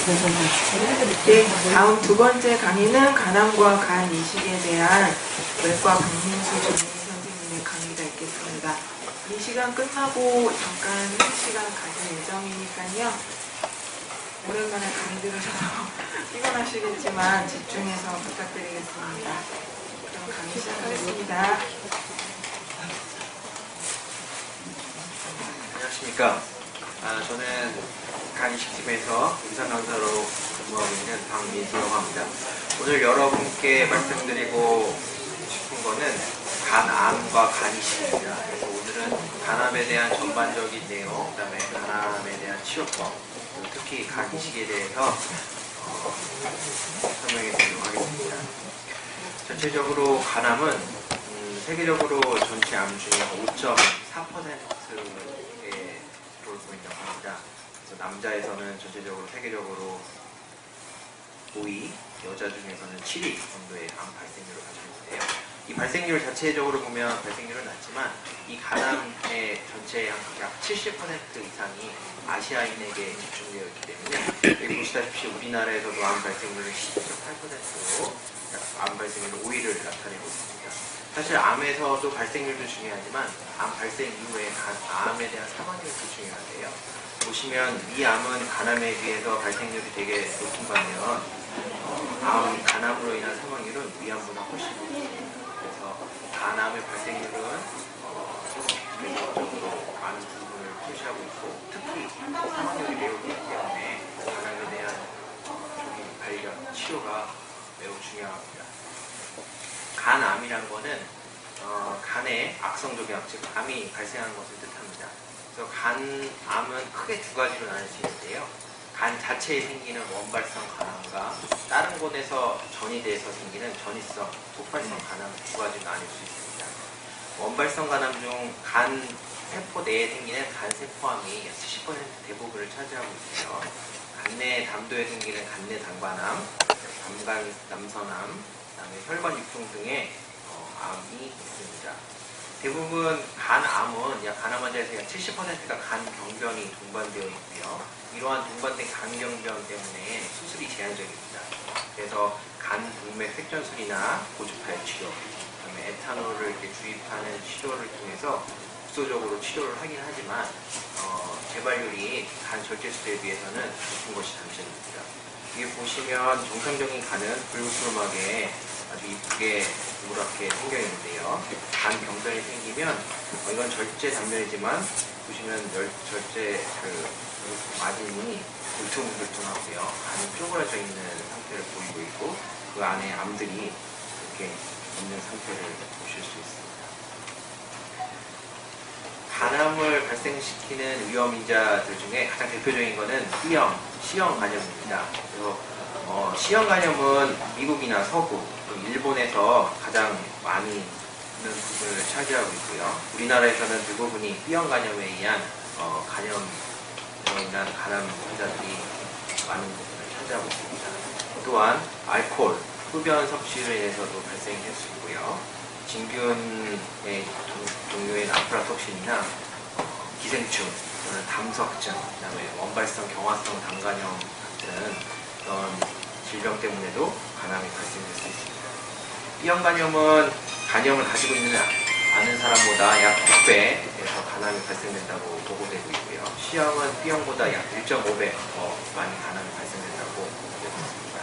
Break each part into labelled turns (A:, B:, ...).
A: 네, 다음 두 번째 강의는 간암과 간 이식에 대한 외과 박민수 전문의 선생님의 강의가 있겠습니다. 이 시간 끝나고 잠깐 시간 가질 예정이니까요. 오랜만에 강의 들으셔서 피곤하시겠지만 집중해서 부탁드리겠습니다. 그럼 강의 시작하겠습니다.
B: 안녕하십니까. 저는 간 이식팀에서 의사강사로 근무하고 있는 박민수라고 합니다. 오늘 여러분께 말씀드리고 싶은 거는 간암과 간 이식입니다. 그래서 오늘은 간암에 대한 전반적인 내용, 그 다음에 간암에 대한 치료법, 그리고 특히 간 이식에 대해서 설명해 드리도록 하겠습니다. 전체적으로 간암은 세계적으로 전체 암 중에 5.4%에 보인다고 합니다. 그래서 남자에서는 전체적으로 세계적으로 5위, 여자 중에서는 7위 정도의 암 발생률을 가지고 있는데요. 이 발생률 자체적으로 보면 발생률은 낮지만 이 간암의 전체의 약 70% 이상이 아시아인에게 집중되어 있기 때문에 여기 보시다시피 우리나라에서도 암 발생률은 12.8%로 암 발생률 5위를 나타내고 있습니다. 사실 암에서도 발생률도 중요하지만 암 발생 이후에 암에 대한 사망률도 중요한데요. 보시면 이 암은 간암에 비해서 발생률이 되게 높은 반면 간암으로 인한 사망률은 위암보다 훨씬 높습니다. 그래서 간암의 발생률은 계속적으로 많은 부분을 표시하고 있고 특히 사망률이 매우 높기 때문에 간암에 대한 적인 발견, 치료가 매우 중요합니다. 간암이란 거는 간의 악성조경, 즉 암이 발생하는 것을 뜻합니다. 그래서 간암은 크게 두 가지로 나눌 수 있는데요. 간 자체에 생기는 원발성 간암과 다른 곳에서 전이돼서 생기는 전이성, 속발성 간암 두 가지로 나눌 수 있습니다. 원발성 간암 중 간 세포 내에 생기는 간 세포암이 70% 대부분을 차지하고 있고요. 간내 담도에 생기는 간내 단관암, 담간 남선암, 그다음에 혈관 육종 등의 암이 있습니다. 대부분 간암은 간암 환자에서 약 70%가 간경변이 동반되어 있고요. 이러한 동반된 간경변 때문에 수술이 제한적입니다. 그래서 간동맥 획전술이나 고주파열 치료, 그다음에 에탄올을 이렇게 주입하는 치료를 통해서 국소적으로 치료를 하긴 하지만 재발률이 간 절제술에 비해서는 높은 것이 단점입니다. 여기 보시면 정상적인 간은 불구스름하게 아주 이쁘게 노랗게 생겨 있는데요. 간 경변이 생기면 이건 절제 단면이지만 보시면 절제 마진이 울퉁불퉁하고요. 간이 쪼그라져 있는 상태를 보이고 있고 그 안에 암들이 이렇게 있는 상태를 보실 수 있습니다. 간암을 발생시키는 위험인자들 중에 가장 대표적인 것은 C형 간염입니다. 그래서 C형 간염은 미국이나 서구, 일본에서 가장 많이 있는 부분을 차지하고 있고요. 우리나라에서는 대부분이 B형 간염에 의한 간염으로 인한 간암 환자들이 많은 부분을 차지하고 있습니다. 또한 알코올, 흡연 섭취로 인해서도 발생할 수 있고요. 진균의 종류인 아프라톡신이나 기생충, 또는 담석증, 그다음에 원발성 경화성 당간염 같은 그런 질병 때문에도 간암이 발생될 수 있습니다. B형 간염은 간염을 가지고 있는 아는 사람보다 약 6배에서 간암이 발생된다고 보고되고 있고요. C형은 B형보다 약 1.5배 더 많이 간암이 발생된다고 보고되고 있습니다.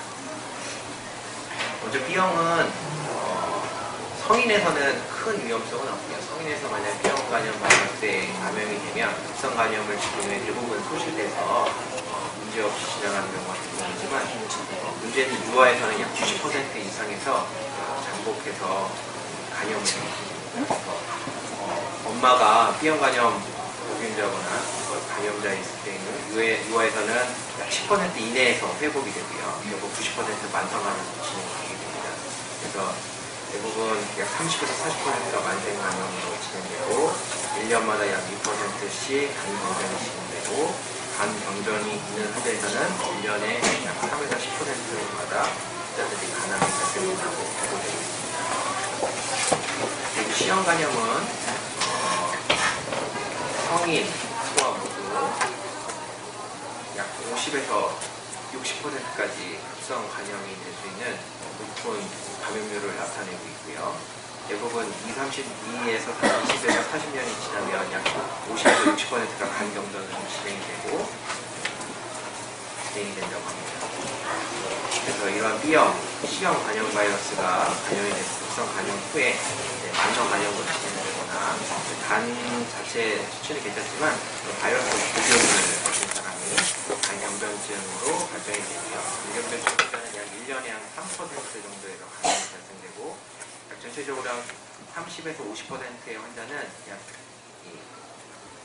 B: 먼저 B형은 성인에서는 큰 위험성은 없고요. 성인에서 만약 B형 간염 바이러스에 감염이 되면 급성 간염을 지금의 대부분 소실돼서 문제없이 지나가는 경우가 대부분이지만 문제는 유아에서는 약 90% 이상에서 잠복해서 간염을 일으킵니다. 엄마가 B형 간염 보균자거나 감염자에 있을 때는 유아에서는 약 10% 이내에서 회복이 되고요. 결국 90% 만성간염으로 진행하게 됩니다. 그래서 대부분 약 30에서 40%가 만성 간염으로 진행되고 1년마다 약 2%씩 간 병변이 진행되고 간 병변이 있는 환자에서는 1년에 약 3에서 10%마다 환자들이 간암이 발생한다고 보고되고 있습니다. 그리고 C형 간염은 성인, 소아 모두 약 50에서 60%까지 급성 감염이 될 수 있는 높은 감염률을 나타내고 있고요. 대부분 20에서 40년이 지나면 약 50에서 60%가 간 경전으로 진행이 된다고 합니다. 그래서 이러한 B형, C형 간염 바이러스가 감염이 돼서 급성 감염 후에 만성 감염으로 진행되거나 간 자체 수치는 괜찮지만 바이러스 보존을 가진 사람이 간 염변증으로 발병이 되고요. 염변증 숫자는 약 1년에 한 3% 정도의 감염이 발생되고 약 전체적으로 한 30에서 50%의 환자는 약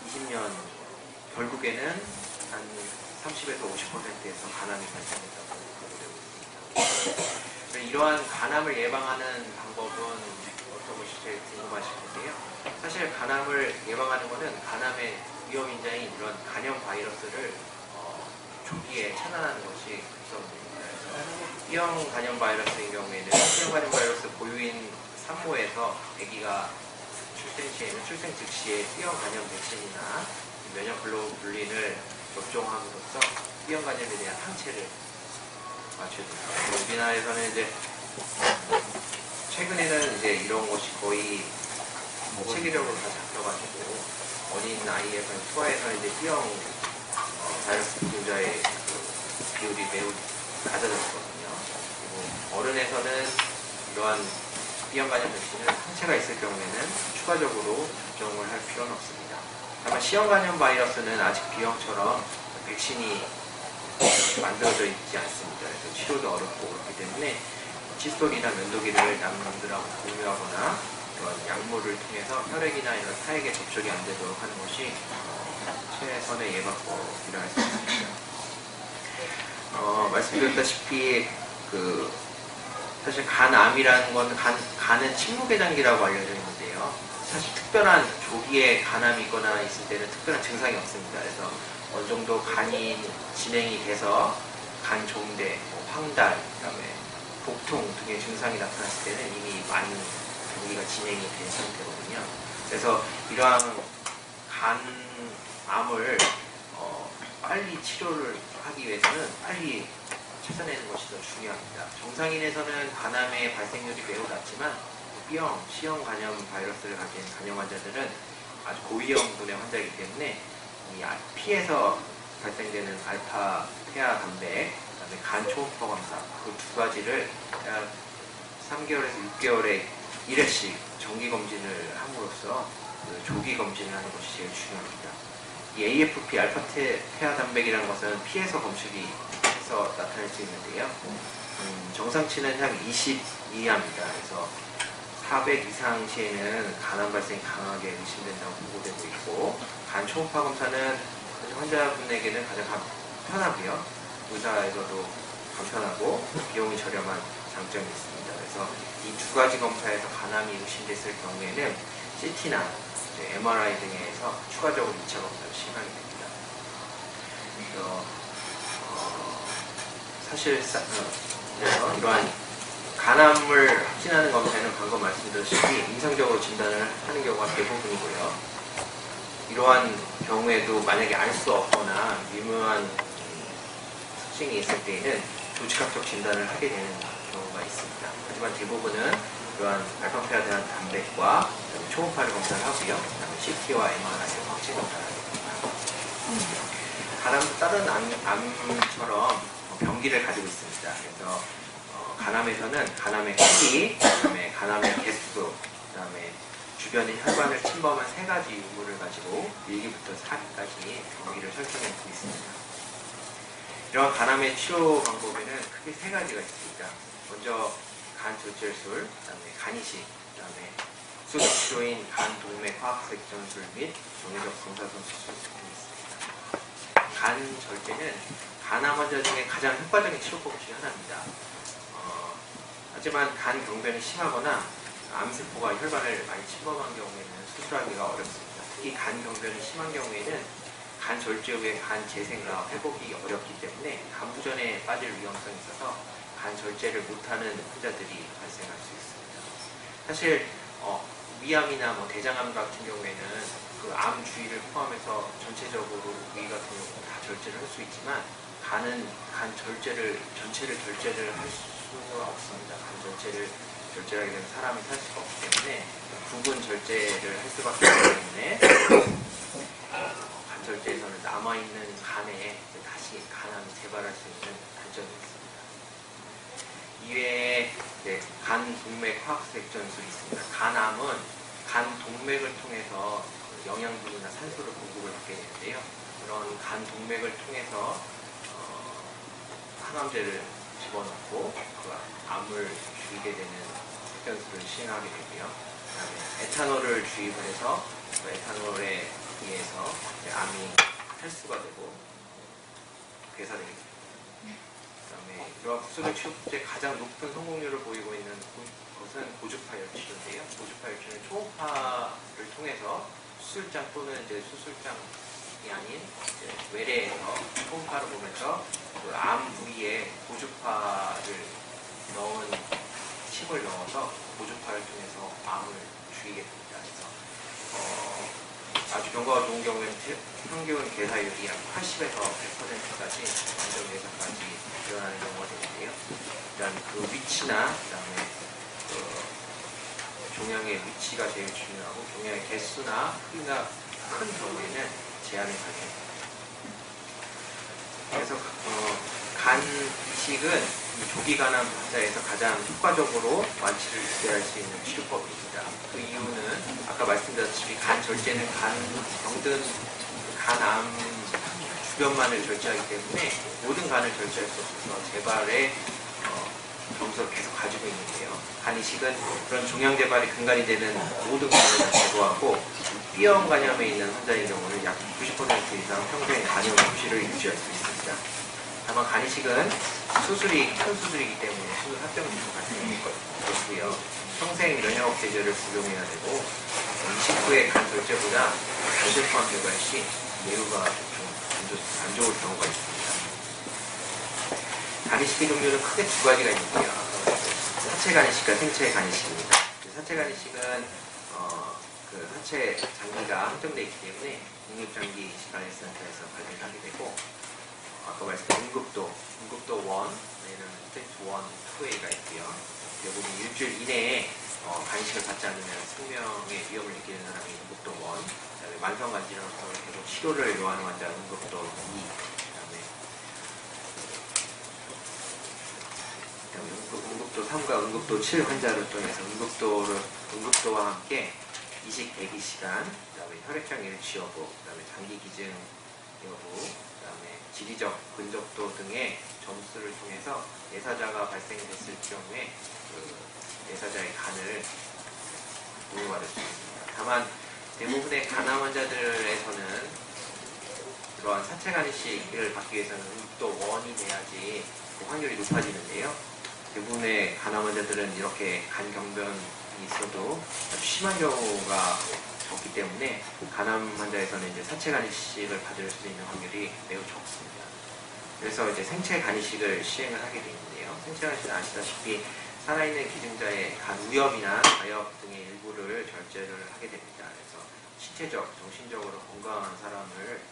B: 20년 결국에는 한 30에서 50%에서 간암이 발생된다고 보고되고 있습니다. 이러한 간암을 예방하는 방법은 어떤 것이 제일 궁금하실 텐데요. 사실 간암을 예방하는 것은 간암의 위험인자인 이런 간염 바이러스를 조기에 차단하는 것이 급선무입니다. 그래서 B형 간염 바이러스인 경우에는 B형 간염 바이러스 보유인 산모에서 아기가 출생 시에는 출생 즉시에 B형 간염 백신이나 면역 글로불린을 접종함으로써 B형 간염에 대한 항체를 맞춰줍니다. 우리나라에서는 이제 최근에는 이제 이런 것이 거의 체계적으로 다 잡혀가지고 어린 아이에서 투하에서는 이제 B형 바이러스 보존자의 비율이 매우 낮아졌거든요. 그리고 어른에서는 이러한 B형 간염 백신은 항체가 있을 경우에는 추가적으로 접종을 할 필요는 없습니다. 다만 C형 간염 바이러스는 아직 B형처럼 백신이 만들어져 있지 않습니다. 그래서 치료도 어렵고 그렇기 때문에 칫솔이나 면도기를 남들하고 공유하거나 이런 약물을 통해서 혈액이나 이런 타액에 접촉이 안 되도록 하는 것이 최선의 예방법이라 할 수 있습니다. 말씀드렸다시피 사실 간암이라는 건 간은 침묵의 단계라고 알려져 있는데요. 사실 특별한 조기에 간암이 있거나 있을 때는 특별한 증상이 없습니다. 그래서 어느 정도 간이 진행이 돼서 간 종대, 황달, 그다음에 복통 등의 증상이 나타났을 때는 이미 많이 장기가 진행이 된 상태거든요. 그래서 이러한 간암을 빨리 치료를 하기 위해서는 빨리 찾아내는 것이 더 중요합니다. 정상인에서는 간암의 발생률이 매우 낮지만 B형, C형 간염 바이러스를 가진 간염 환자들은 아주 고위험군의 환자이기 때문에 이 피에서 발생되는 알파 태아 단백, 그다음에 간 초음파 검사 그 두 가지를 약 3개월에서 6개월에 1회씩 정기 검진을 함으로써 조기 검진을 하는 것이 제일 중요합니다. 이 AFP 알파 태아 단백이라는 것은 피에서 검출이 해서 나타날 수 있는데요. 정상치는 약 20 이하입니다. 그래서 400 이상 시에는 간암 발생이 강하게 의심된다고 보고되고 있고, 간 초음파 검사는 환자분에게는 가장 편하고요. 의사에서도 간편하고 비용이 저렴한 장점이 있습니다. 그래서 이 두 가지 검사에서 간암이 의심됐을 경우에는 CT나 MRI 등에서 추가적으로 2차 검사를 시행하게 됩니다. 그래서 사실 그래서 이러한 간암을 확진하는 검사에는 방금 말씀드렸다시피 임상적으로 진단을 하는 경우가 대부분이고요. 이러한 경우에도 만약에 알 수 없거나 미묘한 특징이 있을 때에는 조직학적 진단을 하게 되는 경우가 있습니다. 하지만 대부분은 이러한 알파페아 대한 단백과 초음파를 검사를 하고요. 그다음에 CT와 MRI를 확진 검사를 하게 됩니다. 간암도 다른 암처럼 병기를 가지고 있습니다. 그래서 간암에서는 간암의 크기, 그다음에 간암의 개수, 그다음에 주변의 혈관을 침범한 3가지 유무를 가지고 1기부터 4기까지 병기를 설정해 수 있습니다. 이러한 간암의 치료 방법에는 크게 3가지가 있습니다. 먼저 간 절제술, 그다음에 간이식, 그다음에 수술 치료인 간 동맥 화학색 전술 및 정례적 방사선 수술 등이 있습니다. 간 절제는 간암 환자 중에 가장 효과적인 치료법 중 하나입니다. 하지만 간 병변이 심하거나 암세포가 혈관을 많이 침범한 경우에는 수술하기가 어렵습니다. 특히 간 병변이 심한 경우에는 간 절제 후에 간 재생과 회복이 어렵기 때문에 간 부전에 빠질 위험성이 있어서 간 절제를 못하는 환자들이 발생할 수 있습니다. 사실 위암이나 대장암 같은 경우에는 그 암 주위를 포함해서 전체적으로 위 같은 경우는 다 절제를 할 수 있지만 간은 간 절제를 전체를 절제를 할 수가 없습니다. 간 전체를 절제하게 되면 사람이 살 수가 없기 때문에 부분 절제를 할 수밖에 없기 때문에 간 절제에서는 남아있는 간에 다시 간암이 재발할 수 있는 단점이 있습니다. 이외에 간 동맥 화학색전술이 있습니다. 간암은 간 동맥을 통해서 영양분이나 산소를 공급을 받게 되는데요. 그런 간 동맥을 통해서 항암제를 집어넣고 그 암을 죽이게 되는 색전술을 시행하게 되고요. 그다음에 에탄올을 주입을 해서 그 에탄올에 의해서 암이 탈수가 되고 괴사되게 됩니다. 그다음에 이러한 구수를 치료제 가장 높은 성공률을 보이고 있는 것은 고주파열 치료인데요. 고주파열 치료는 초음파를 통해서 수술장 또는 이제 수술장이 아닌 이제 외래에서 초음파를 보면서 그 암 부위에 고주파를 넣은 칩을 넣어서 고주파를 통해서 암을 죽이게 됩니다. 그래서 아주 경과가 좋은 경우에는 평균 괴사율이 약 80에서 100%까지 완전 괴사까지 일어나는 경우가 되는데요. 일단 그 위치나 그다음에 종양의 위치가 제일 중요하고 종양의 개수나 크기가 큰 경우에는 제한을 가게 됩니다. 그래서 간 이식은 조기 간암 환자에서 가장 효과적으로 완치를 유지할 수 있는 치료법입니다. 그 이유는 아까 말씀드렸다시피 간 절제는 병든 간암 주변만을 절제하기 때문에 모든 간을 절제할 수 없어서 재발의 경우를 계속 가지고 있는데요. 간 이식은 그런 종양 재발이 근간이 되는 모든 간을 다 제거하고 B형 간염에 있는 환자의 경우는 약 90% 이상 평생 간염 없이를 유지할 수 있습니다. 다만 간 이식은 큰 수술이기 때문에 수술 합병증도 발생할 것이고요. 평생 면역 제제를服용해야 되고 이식 후에 간 절제보다 간세포암 제거할 시 예후가 좀 안 좋을 경우가 있습니다. 간 이식의 종류는 크게 두 가지가 있는데요. 사체 간 이식과 생체 간 이식입니다. 사체 간 이식은 그 사체 장기가 한정되어 있기 때문에 국립장기 질환센터에서 발견하게 되고 아까 말씀드린 응급도 1, 스테이지 1, 2A가 있고요. 대부분 일주일 이내에 간이식을 받지 않으면 생명의 위험을 느끼는 사람이 응급도 1, 그다음에 만성간 질환으로 계속 치료를 요하는 환자는 응급도 2, 그다음에 응급도 3과 응급도 7 환자를 통해서 응급도와 함께 이식 대기 시간, 그다음에 혈액형 일치 여부, 그다음에 장기 기증 여부, 그다음에 지리적 근적도 등의 점수를 통해서 내사자가 발생됐을 경우에 그 내사자의 간을 보호받을 수 있습니다. 다만 대부분의 간암 환자들에서는 이러한 사체 간 이식을 받기 위해서는 응급도 1이 돼야지 그 확률이 높아지는데요. 대부분의 간암 환자들은 이렇게 간 경변이 있어도 아주 심한 경우가 적기 때문에 간암 환자에서는 이제 사체 간 이식을 받을 수 있는 확률이 매우 적습니다. 그래서 이제 생체 간 이식을 시행을 하게 되는데요. 생체 간 이식은 아시다시피 살아있는 기증자의 간 우염이나 가역 등의 일부를 절제를 하게 됩니다. 그래서 신체적, 정신적으로 건강한 사람을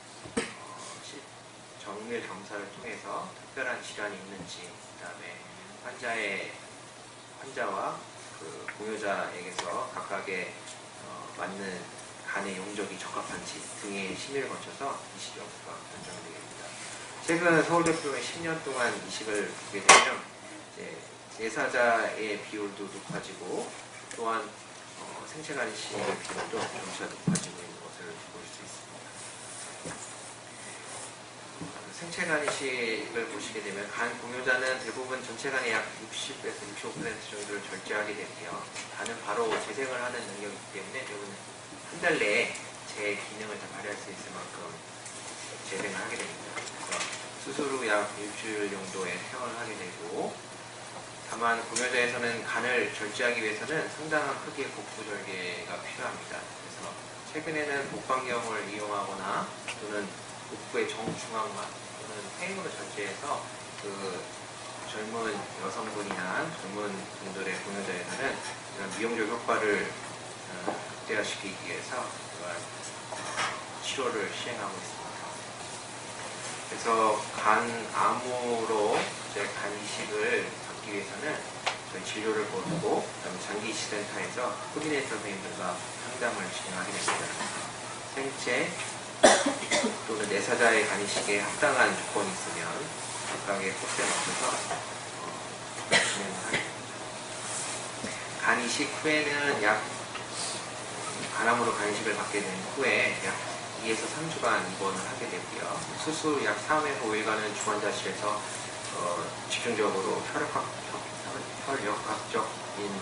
B: 정밀 검사를 통해서 특별한 질환이 있는지, 그다음에 환자와 그 공여자에게서 각각의 맞는 간의 용적이 적합한지 등의 심의를 거쳐서 이식 여부가 결정되게 됩니다. 최근 서울대병원에 10년 동안 이식을 보게 되면 이제 내사자의 비율도 높아지고 또한 생체 간 이식의 비율도 점차 높아지고 있는 것을 볼 수 있습니다. 생체 간 이식을 보시게 되면 간 공여자는 대부분 전체 간의 약 60에서 65% 정도를 절제하게 되고요. 간은 바로 재생을 하는 능력이 있기 때문에 대부분 한 달 내에 제 기능을 다 발휘할 수 있을 만큼 재생을 하게 됩니다. 그래서 수술 후 약 일주일 정도의 퇴원을 하게 되고, 다만 공여자에서는 간을 절제하기 위해서는 상당한 크기의 복부 절개가 필요합니다. 그래서 최근에는 복강경을 이용하거나 또는 복부의 정중앙만 또는 폐임으로 절제해서 그 젊은 여성분이나 젊은 분들의 공여자에서는 이런 미용적 효과를 극대화시키기 위해서 치료를 시행하고 있습니다. 그래서 간암으로 이제 간 이식을 받기 위해서는 저희 진료를 보고 그다음에 장기이식센터에서 코디네이터 선생님들과 상담을 진행하게 됩니다. 생체 또는 내사자의 간 이식에 합당한 조건이 있으면 각각의 코스에 맞춰서 진행을 하게 됩니다. 간 이식 후에는 간암으로 간 이식을 받게 된 후에 약 2에서 3주간 입원을 하게 되고요. 수술 후 약 3에서 5일간은 중환자실에서 집중적으로 혈역학적인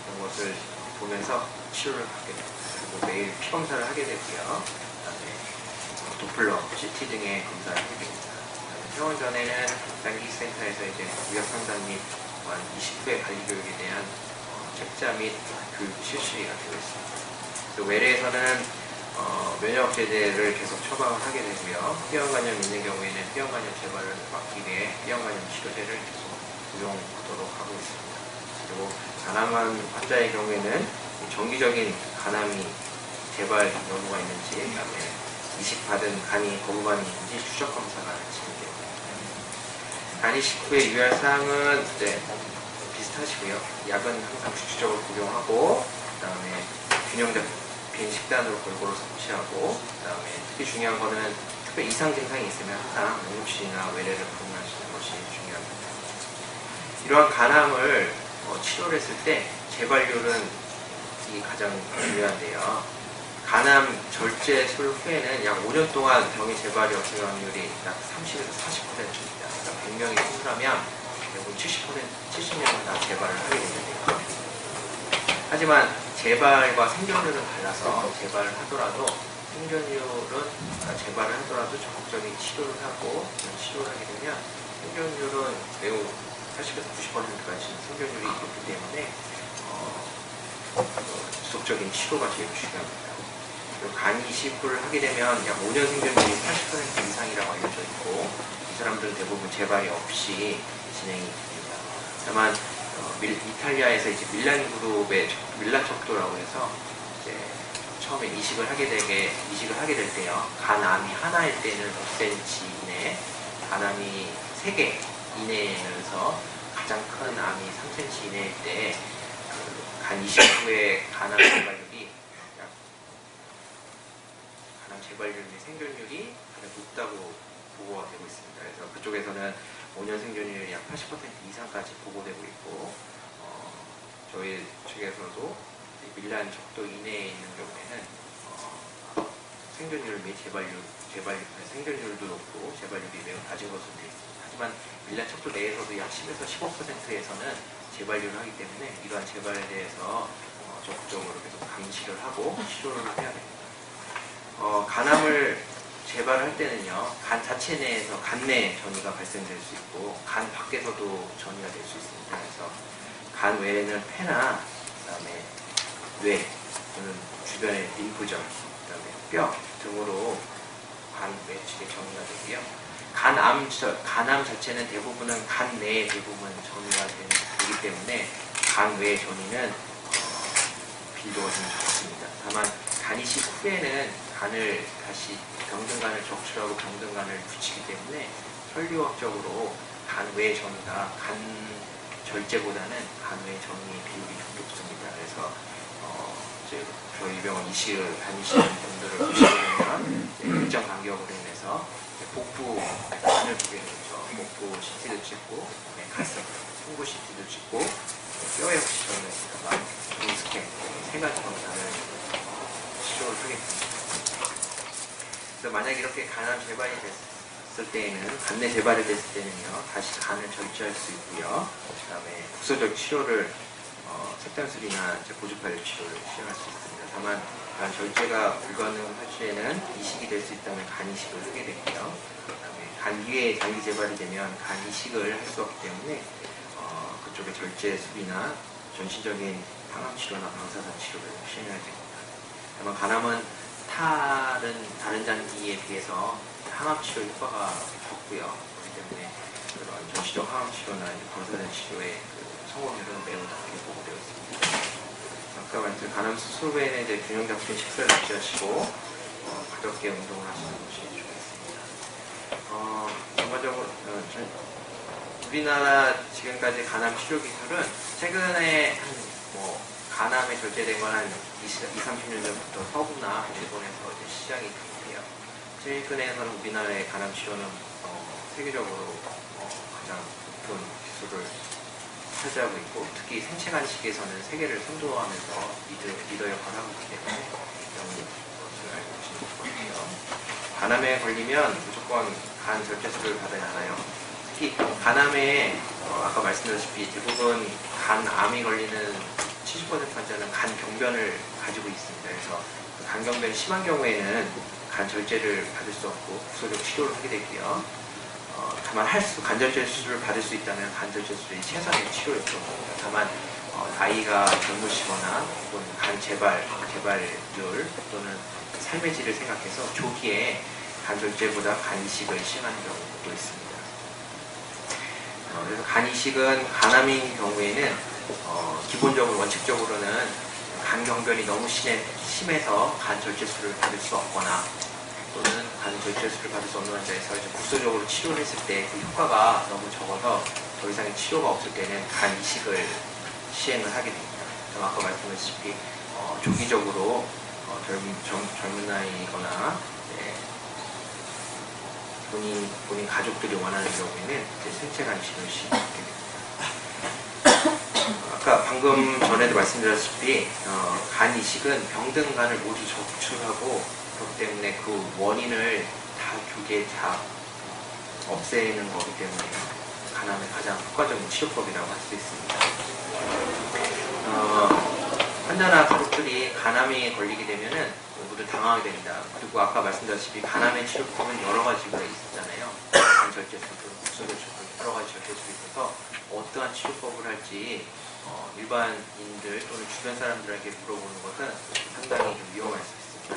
B: 그런 것을 보면서 치료를 받게 됩니다. 그리고 매일 피검사를 하게 되고요. 그다음에 도플러, CT 등의 검사를 하게 됩니다. 퇴원 전에는 장기센터에서 이제 의학 상담 및 20회 관리 교육에 대한 책자 및 교육 실시가 되어 있습니다. 외래에서는 면역 제제를 계속 처방을 하게 되고요. 폐렴간염 있는 경우에는 폐렴간염 재발을 막기 위해 폐렴간염 치료제를 계속服用하도록 하고 있습니다. 그리고 간암한 환자의 경우에는 정기적인 간암이 재발 여부가 있는지, 그다음에 이식받은 간이 거부반이 있는지 추적 검사가 진행됩니다. 간 이식 후의 유의할 사항은 비슷하시고요. 약은 항상 주기적으로 복용하고, 그다음에 균형 잡힌 식단으로 골고루 섭취하고, 그다음에 특히 중요한 거는 특별 이상 증상이 있으면 항상 응급실이나 외래를 방문하시는 것이 중요합니다. 이러한 간암을 치료를 했을 때 재발률은 이 가장 중요한데요. 간암 절제술 후에는 약 5년 동안 병이 재발이 없을 확률이 약 30에서 40%입니다. 그러니까 100명이 수술하면 대부분 70명은 다 재발을 하게 되는데요. 하지만 재발과 생존율은 달라서 재발을 하더라도 적극적인 치료를 하고 치료를 하게 되면 생존율은 매우 80에서 90%까지 생존율이 높기 때문에 지속적인 치료가 제일 중요합니다. 그리고 간 이식을 하게 되면 약 5년 생존율이 80% 이상이라고 알려져 있고, 이 사람들은 대부분 재발이 없이 진행이 됩니다. 다만 이탈리아에서 이제 밀란 그룹의 밀란 척도라고 해서 이제 처음에 이식을 하게 될 때요. 간암이 하나일 때는 5cm 이내, 간암이 3개 이내에서 가장 큰 암이 3cm 이내일 때 간 이식 후에 간암 재발률이 및 생존율이 가장 높다고 보고가 되고 있습니다. 그래서 그쪽에서는 5년 생존율이 약 80% 이상까지 보고되고 있고, 저희 측에서도 밀란 척도 이내에 있는 경우에는 생존율 및 생존율도 높고 재발률이 매우 낮은 것으로 되어 있습니다. 하지만 밀란 척도 내에서도 약 10에서 15%에서는 재발률을 하기 때문에 이러한 재발에 대해서 적극적으로 계속 감시를 하고 치료를 해야 됩니다. 간암을 재발할 때는요, 간 자체 내에서 간 내 전이가 발생될 수 있고, 간 밖에서도 전이가 될 수 있습니다. 그래서 간 외에는 폐나, 그다음에 뇌, 또는 주변의 림프절, 그다음에 뼈 등으로 간 외측에 전이가 되고요. 간암 자체는 대부분은 간 내에 대부분 전이가 되기 때문에 간 외의 전이는 빈도가 좀 적습니다. 다만 간 이식 후에는 간을 다시 병든간을 적출하고 병든간을 붙이기 때문에 혈류학적으로 간 외의 전이가 간 절제보다는 간 외의 전이의 비율이 좀 높습니다. 그래서 저희 병원 간 이식하는 분들을 보시면 일정 간격으로 인해서 복부 간을 보게 되죠. 복부 CT도 찍고, 가슴, 송구 CT도 찍고, 뼈에 혹시 전이가 있을까봐 스캔, 3가지 검사를 치료를 하게 됩니다. 그래서 만약 이렇게 간암 재발이 됐을 때에는, 간내 재발이 됐을 때는요, 다시 간을 절제할 수 있고요. 그 다음에 국소적 치료를, 색단술이나 고주파열 치료를 시행할 수 있습니다. 다만, 간 절제가 불가능할 시에는 이식이 될 수 있다면 간 이식을 하게 되고요. 그 다음에 간 위에 장기 재발이 되면 간 이식을 할 수 없기 때문에, 그쪽에 절제 수비나 전신적인 항암 치료나 방사선 치료를 시행해야 됩니다. 다만 간암은 다른 장기에 비해서 항암 치료 효과가 적고요. 그렇기 때문에 그런 전시적 항암 치료나 방사선 치료의 성공률은 매우 낮게 보고되어 있습니다. 아까 말씀 간암 수술 후에는 균형 잡힌 식사를 유지하시고, 가볍게 운동을 하시는 것이 좋겠습니다. 전반적으로 우리나라 지금까지 간암 치료 기술은 최근에 간암에 절제된 건 한 30년 전부터 서구나 일본에서 이제 시작이 됐고요. 최근에는 우리나라의 간암 치료는 세계적으로 가장 높은 기술을 차지하고 있고, 특히 생체 간식에서는 세계를 선도하면서 리더 역할을 하고 있기 때문에 이런 것을 알고 계시면 좋을 것 같아요. 간암에 걸리면 무조건 간 절제술을 받아야 하나요? 특히 간암에 아까 말씀드렸다시피 대부분 간암이 걸리는 70% 환자는 간 경변을 가지고 있습니다. 그래서 간 경변이 심한 경우에는 간 절제를 받을 수 없고 구소적 치료를 하게 되고요. 다만 간 절제 수술을 받을 수 있다면 간 절제 수술이 최선의 치료일 겁니다. 다만 나이가 젊으시거나 혹은 간 재발률 또는 삶의 질을 생각해서 조기에 간 절제보다 간 이식을 시행하는 경우도 있습니다. 그래서 간 이식은 간암인 경우에는 기본적으로 원칙적으로는 간 경변이 너무 심해서 간 절제술을 받을 수 없거나 또는 간 절제술을 받을 수 없는 환자에서 이제 국소적으로 치료를 했을 때 그 효과가 너무 적어서 더 이상의 치료가 없을 때는 간 이식을 시행을 하게 됩니다. 아까 말씀드렸다시피 조기적으로 젊은 나이거나 본인 가족들이 원하는 경우에는 생체 간이식을 시행하게 됩니다. 아까 방금 전에도 말씀드렸다시피 간 이식은 병든 간을 모두 적출하고 그렇기 때문에 그 원인을 다 없애는 거기 때문에 간암의 가장 효과적인 치료법이라고 할 수 있습니다. 환자나 가족들이 간암에 걸리게 되면은 모두 당황하게 됩니다. 그리고 아까 말씀드렸다시피 간암의 치료법은 여러 가지가 있잖아요. 간 절제술, 국소절제술 여러 가지 절제술이 있어서 어떠한 치료법을 할지 일반인들 또는 주변 사람들에게 물어보는 것은 상당히 좀 위험할 수 있습니다.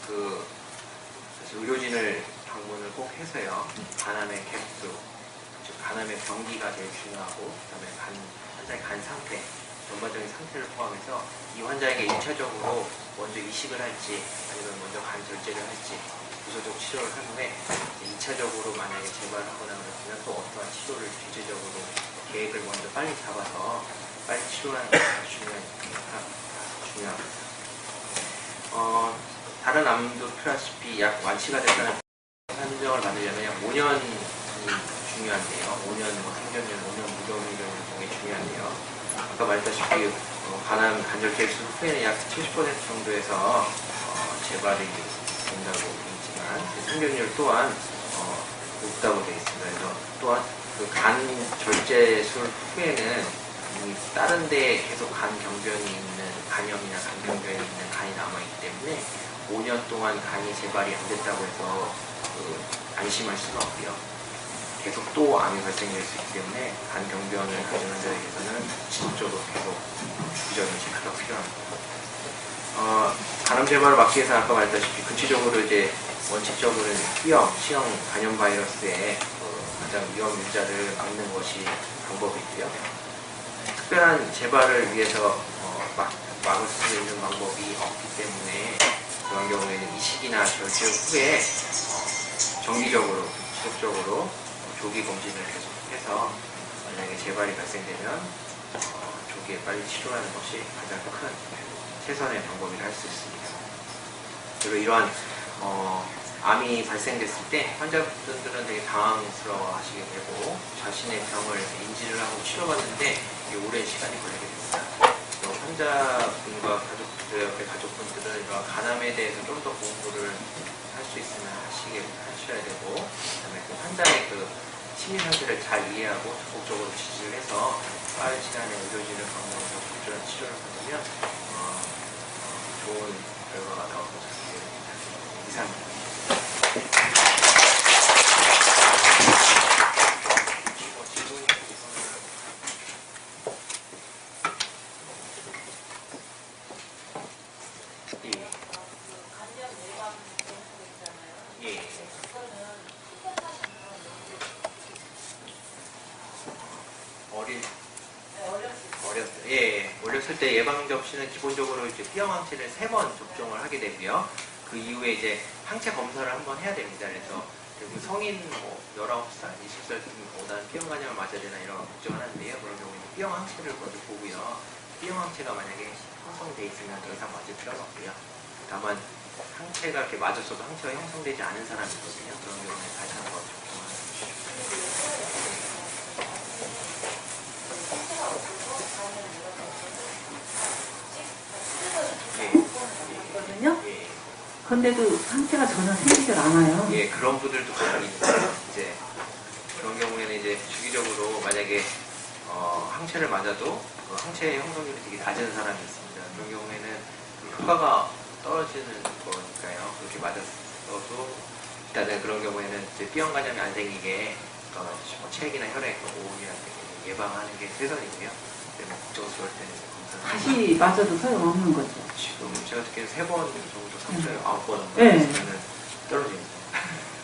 B: 그래서 사실 의료진을 방문을 꼭 해서요. 간암의 개수, 즉 간암의 병기가 제일 중요하고 그다음에 환자의 간 상태, 전반적인 상태를 포함해서 이 환자에게 1차적으로 먼저 이식을 할지 아니면 먼저 간 절제를 할지 구소적 치료를 한 후에 2차적으로 만약에 재발하거나 그러면 또 어떠한 치료를 뒤제적으로 계획을 먼저 빨리 잡아서 빨리 치료하는 게 중요합니다. 다른 암도 필요하시피 약 완치가 됐다는 판정을 받으려면 5년이 중요한데요. 5년 생존율, 5년 무병률 굉장히 중요한데요. 아까 말했다시피 간암 간절제 수술 후에는 약 70% 정도에서 재발이 된다고 되어 있지만 생존율 또한 높다고 되어 있습니다. 그래서 또한 그 간 절제술 후에는 다른 데에 계속 간 경변이 있는 간염이나 간 경변이 있는 간이 남아있기 때문에 5년 동안 간이 재발이 안 됐다고 해서 안심할 수는 없고요. 계속 또 암이 발생될 수 있기 때문에 간 경변을 가진 환자에게서는 지속적으로 계속 주기적인 체크가 필요합니다. 간암 재발을 막기 위해서 아까 말했다시피 근치적으로 이제 원칙적으로는 T형 간염 바이러스의 가장 위험 일자를 막는 것이 방법이고요. 특별한 재발을 위해서 막을 수 있는 방법이 없기 때문에 그런 경우에는 이식이나 절제 후에 정기적으로 지속적으로 조기 검진을 계속해서 만약에 재발이 발생되면 조기에 빨리 치료하는 것이 가장 큰 최선의 방법이라 할 수 있습니다. 그리고 이러한 암이 발생됐을 때 환자분들은 되게 당황스러워 하시게 되고 자신의 병을 인지를 하고 치료받는데 오랜 시간이 걸리게 됩니다. 환자분과 옆에 가족분들은 이런 간암에 대해서 좀 더 공부를 할 수 있으면 하셔야 되고 그다음에 그 환자의 그 심리 상태를 잘 이해하고 적극적으로 지지를 해서 빠른 시간에 의료진을 방문해서 적절한 치료를 받으면 좋은 결과가 나올 것 같습니다. 이상입니다. 그랬을 때 예방접시는 기본적으로 이제 B형 항체를 3번 접종을 하게 되고요. 그 이후에 이제 항체 검사를 한번 해야 됩니다. 그래서 대부분 성인 뭐 19살, 20살 나는 B형 간염을 맞아야 되나 이런 걱정을 하는데요. 그런 경우에는 B형 항체를 먼저 보고요. B형 항체가 만약에 형성돼 있으면 더 이상 맞을 필요는 없고요. 다만 항체가 이렇게 맞았어도 항체가 형성되지 않은 사람이 있거든요. 그런 경우에 다시 한번 접종을
C: 거든요. 그런데도 상태가 전혀 생기질 않아요.
B: 예, 그런 분들도 분명히 있어요. 이제 그런 경우에는 이제 주기적으로 만약에 항체를 맞아도 그 항체의 형성률이 되게 낮은 사람이 있습니다. 그런 경우에는 그 효과가 떨어지는 거니까요. 그렇게 맞았어도 일단은 그런 경우에는 이제 B형 간염이 안 생기게 뭐 체액이나 혈액, 오온이나 예방하는 게 최선이고요. 근데 뭐 걱정스러울 때는
C: 다시 맞아도 소용없는 거죠.
B: 지금 제가 듣기에는 3번 정도 상처에 9번
C: 네.
B: 있으면 떨어집니다.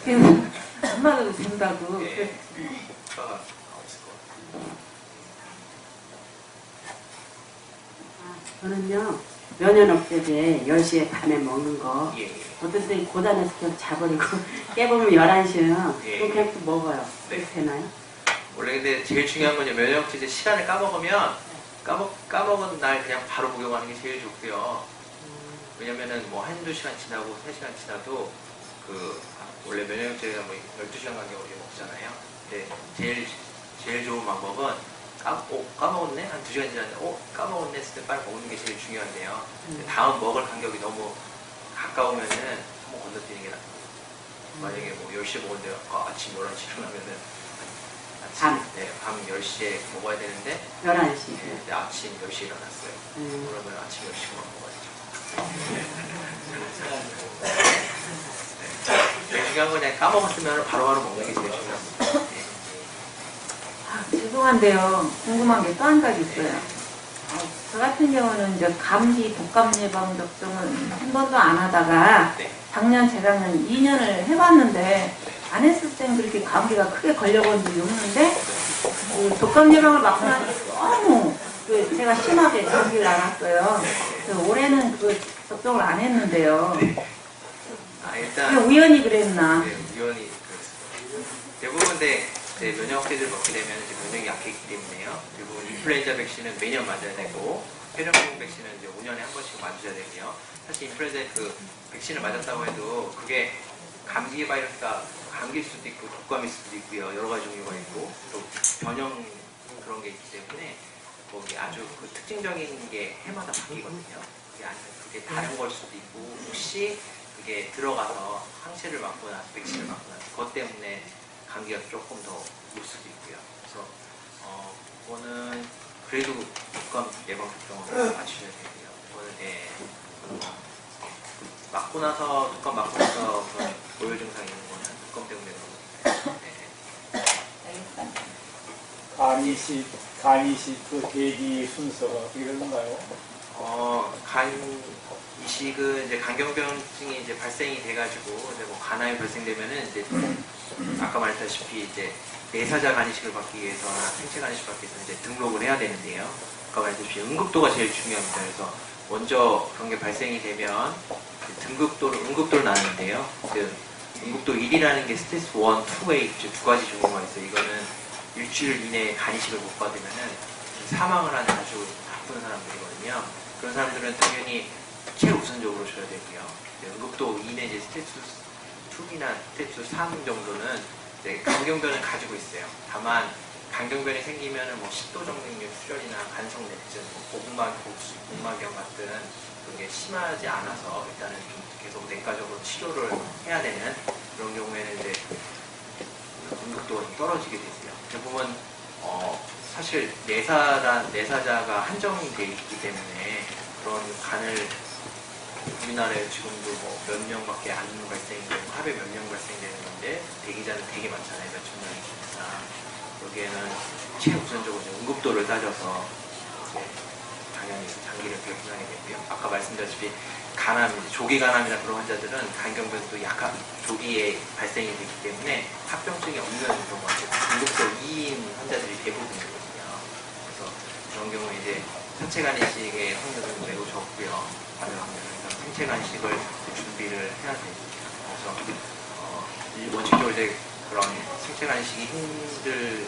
C: 그냥 안 맞아도 된다고.
B: 예. 효과가 없을 것 같아요.
D: 저는요, 면역 억제제 10시에 밤에 먹는 거.
B: 예, 예.
D: 어떤 때는 고단해서 그냥 자버리고, 깨보면 11시에요.
B: 예.
D: 그럼 그냥 또 먹어요.
B: 네.
D: 그렇게 되나요?
B: 원래 근데 제일 중요한 건 면역제제 시간을 까먹으면 까먹은 날 그냥 바로 복용하는 게 제일 좋고요. 왜냐면은 뭐 1~2시간 지나고 3시간 지나도 원래 면역제가 뭐 12시간 간격으로 먹잖아요. 근데 제일 좋은 방법은 까먹었네? 한 2시간 지났는데 까먹었네 했을 때 빨리 먹는 게 제일 중요한데요. 다음 먹을 간격이 너무 가까우면은 한번 건너뛰는 게 낫고 만약에 뭐 10시에 먹었는데 아침 11시 일어나면은 밤 10시에 먹어야 되는데
D: 11시.
B: 근데 아침 10시에 일어났어요. 그러면 아침 10시만 먹어야죠. 제일 중요한 건 그냥 까먹었으면 바로바로 먹는 게 제일 중요합니다.
C: 죄송한데요. 궁금한 게 또 한 가지 있어요. 저 같은 경우는 이제 감기 독감 예방 접종은 한 번도 안 하다가
B: 네.
C: 작년, 재작년 2년을 해봤는데 안 했을 땐 그렇게 감기가 크게 걸려본 적이 없는데 그 독감 예방을 맞고 나니까 너무 제가 심하게 감기를 앓았어요. 그래서 올해는 그 접종을 안 했는데요.
B: 일단
C: 그냥 우연히 그랬나?
B: 네, 우연히 그렇습니다. 대부분 근데 면역제를 먹게 되면 이제 면역이 약해지기 때문에요. 그리고 인플루엔자 백신은 매년 맞아야 되고 폐렴병 백신은 이제 5년에 한 번씩 맞으셔야 되고요. 사실 인플루엔자 그 백신을 맞았다고 해도 그게 감기 바이러스가 감기일 수도 있고 독감일 수도 있고요. 여러 가지 종류가 있고 또 변형 그런 게 있기 때문에 거기 아주 그 특징적인 게 해마다 바뀌거든요. 그게 아니면 그게 다른 걸 수도 있고 혹시 그게 들어가서 항체를 맞고 나서 백신을 맞고 나서 그것 때문에 감기가 조금 더 올 수도 있고요. 그래서 그거는 그래도 독감 예방 접종을 맞으셔야 되고요. 그거는 맞고 나서 독감 맞고 나서 그런 고열 증상이 있는 거는 독감 때문에 그런 거예요.
E: 간 이식 그 대기 순서가 어떻게 되는가요?
B: 간 이식은 이제 간경변증이 이제 발생이 돼가지고 이제 뭐 간암이 발생되면은 이제 아까 말했다시피 이제 내사자 간이식을 받기 위해서나 생체 간이식을 받기 위해서 이제 등록을 해야 되는데요. 아까 말했다시피 응급도가 제일 중요합니다. 그래서 먼저 그런 게 발생이 되면 응급도를 나누는데요. 응급도 1이라는 게 스테이지 1, 2A 두 가지 종류가 있어요. 이거는 일주일 이내에 간이식을 못 받으면은 사망을 하는 아주 나쁜 사람들이거든요. 그런 사람들은 당연히 최우선적으로 줘야 되고요. 응급도 2내 이제 스테이지 2이나 스테이지 3 정도는 이제 간경변을 가지고 있어요. 다만 간경변이 생기면은 뭐 식도 정맥류 출혈이나 간성 뇌증, 복막염 같은 그런 게 심하지 않아서 일단은 좀 계속 내과적으로 치료를 해야 되는 그런 경우에는 이제 응급도가 좀 떨어지게 되고요. 대부분 사실 내사자가 한정이 되어 있기 때문에 그런 간을 우리나라에 지금도 뭐 몇 명밖에 안 발생되고 하루에 몇 명 발생되는 건데 대기자는 되게 많잖아요. 몇천 명이니까 여기에는 최우선적으로 응급도를 따져서 당연히 장기를 배분하게 되고요. 아까 말씀드렸다시피 간암, 조기 간암이나 그런 환자들은 간경변도 약한 조기에 발생이 되기 때문에 합병증이 없는 경우가 응급도 2인 환자들이 대부분이거든요. 그래서 그런 경우에 이제 하체 생체 간이식의 확률은 매우 적고요. 받을 확률은. 그래서 생체 간이식을 준비를 해야 됩니다. 그래서 원칙적으로 이제 그런 생체 간이식이 힘들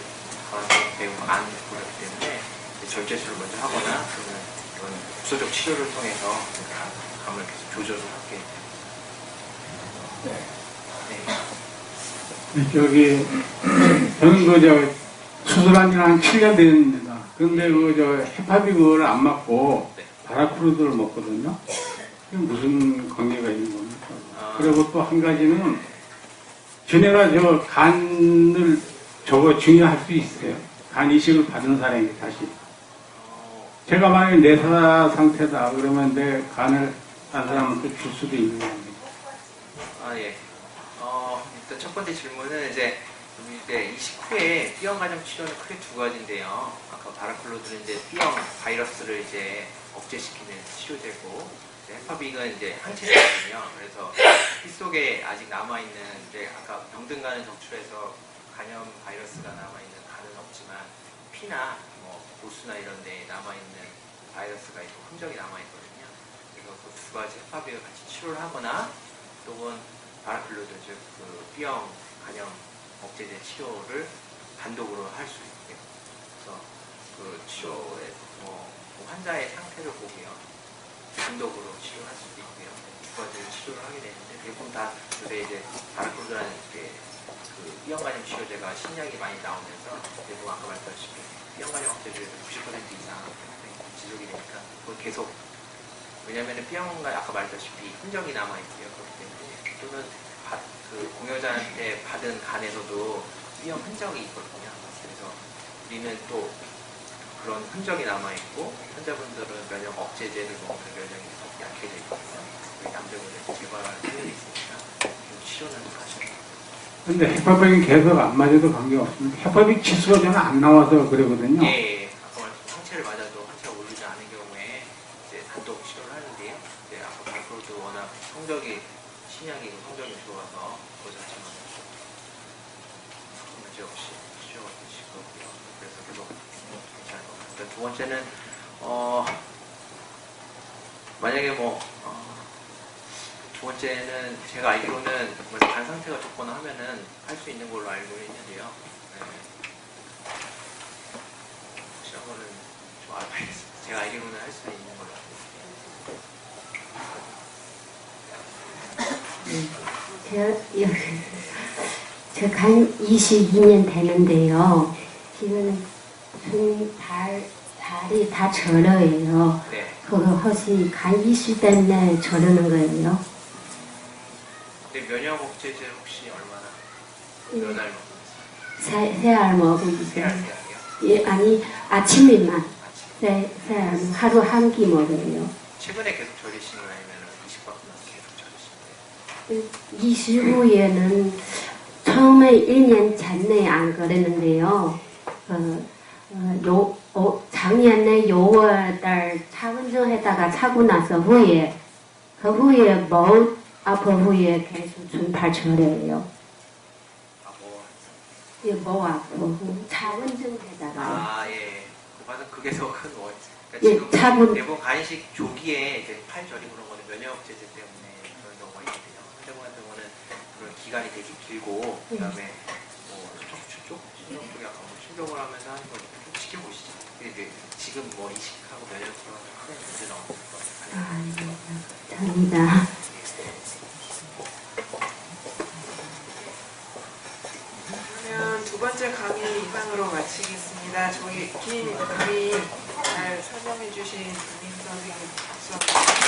B: 가능성이 매우 많은 거기 때문에 절제술을 먼저 하거나 또는 그런 국소적 치료를 통해서 감을 계속 조절을 하게 됩니다. 네.
F: 저기 저는 수술한 지는 한 7년 됐습니다. 근데 헤파비그를 안 맞고 바라크루드를 먹거든요. 그게 무슨 관계가 있는 겁니까? 그리고 또 한 가지는 전에가 간을 중요할 수 있어요. 간 이식을 받은 사람이 다시. 제가 만약에 내사 상태다 그러면 내 간을 딴 사람한테 줄 수도 있는 겁니다.
B: 예. 일단 첫 번째 질문은 이제 이식 후에 B형 간염 치료는 크게 두 가지인데요. 아까 바라클로드는 이제 B형 바이러스를 이제 억제시키는 치료제고, 헤파빅은 이제 항체제거든요. 그래서 피 속에 아직 남아있는 이제 아까 병든간을 적출해서 간염 바이러스가 남아있는 간은 없지만 피나 뭐 보수나 이런 데에 남아있는 바이러스가 있고 흔적이 남아있거든요. 그래서 그 두 가지 헤파빅을 같이 치료를 하거나 또는 바라클로드 즉 그 B형 간염 억제제 치료를 단독으로 할 수 있고요. 그래서 그 치료에 환자의 상태를 보고요. 단독으로 치료할 수도 있고요. 두 가지를 치료를 하게 되는데 대부분 다 요새 이제 바라클로드라는 그 B형 간염 치료제가 신약이 많이 나오면서 대부분 아까 말씀하셨다시피 B형 간염 억제제를 90% 이상 지속이 되니까 그걸 계속 왜냐면은 B형 아까 말했다시피 흔적이 남아있고요. 그렇기 때문에 또는 그 공여자한테 받은 간에서도 B형 흔적이 있거든요. 그래서 우리는 또 그런 흔적이 남아있고 환자분들은 면역 억제제를 먹으면 면역이 더 약해져 있거든요. 남자분들 재발할 확률이 있으니까 치료는 하셔야
F: 근데 헤파빅은 계속 안 맞아도 관계없습니다. 헤파빅 치수가 저는 안 나와서 그러거든요.
B: 예. 아까 말씀 항체를 맞아도 항체가 오르지 않은 경우에 이제 단독 치료를 하는데요. 이제 아까 바이크로도 워낙 성적이 신약이고 성적이 좋아서 그 자체만 문제 없이 치료가 되실 거고요. 그래서 계속 괜찮을 것 같아요. 두 번째는 만약에 두 번째는 제가 알기로는 간 상태가 좋거나 하면은 할 수 있는 걸로 알고 있는데요. 네. 확실한 거는 좀 알아봐야겠습니다. 제가 알기로는 할 수 있는 걸로 알고 있습니다.
D: 저 간 22년 되는데요. 지금 발이 다 절어요.
B: 네.
D: 그거 혹시 간 이슈 때문에 저러는 거예요?
B: 근데 면역 억제제 혹시 얼마나 몇 알 먹었어요?
D: 세 알 먹고
B: 세 알,
D: 있어요.
B: 세 알이요?
D: 예, 아니 아침에만
B: 아침.
D: 세 알, 하루 한 끼 먹어요.
B: 최근에 계속 절이시는 거 아니면 이식 받고 나서 계속 절이시는 거예요?
D: 이슈 후에는 처음에 1년 전에 안 그랬는데요. 작년에 6월달 차근정에다가 차고 나서 후에 그 후에 목 아픈 후에 계속 준발철이에요. 예, 목 아프고 차근정에다가
B: 예. 맞아, 그게 더 큰 원. 그러니까
D: 예,
B: 지금
D: 차분-
B: 대부분 간이식 조기에 이제 팔 저리고 그런 거는 면역 억제제 때문에 그런 경우가 있거든요. 환자분 같은 경우는 그런 기간이 되게 길고 그다음에 척추 쪽, 신경 쪽에 아까 신경을 하면서 하는 걸 좀 지켜보시죠. 근데 지금 이식하고 면역 들어가서 큰 문제는 없을 것 같아요.
D: 감사합니다.
A: 그러면 두 번째 강의 이상으로 마치겠습니다. 저희 긴 강의 잘 설명해 주신 담임 선생님 박수 한번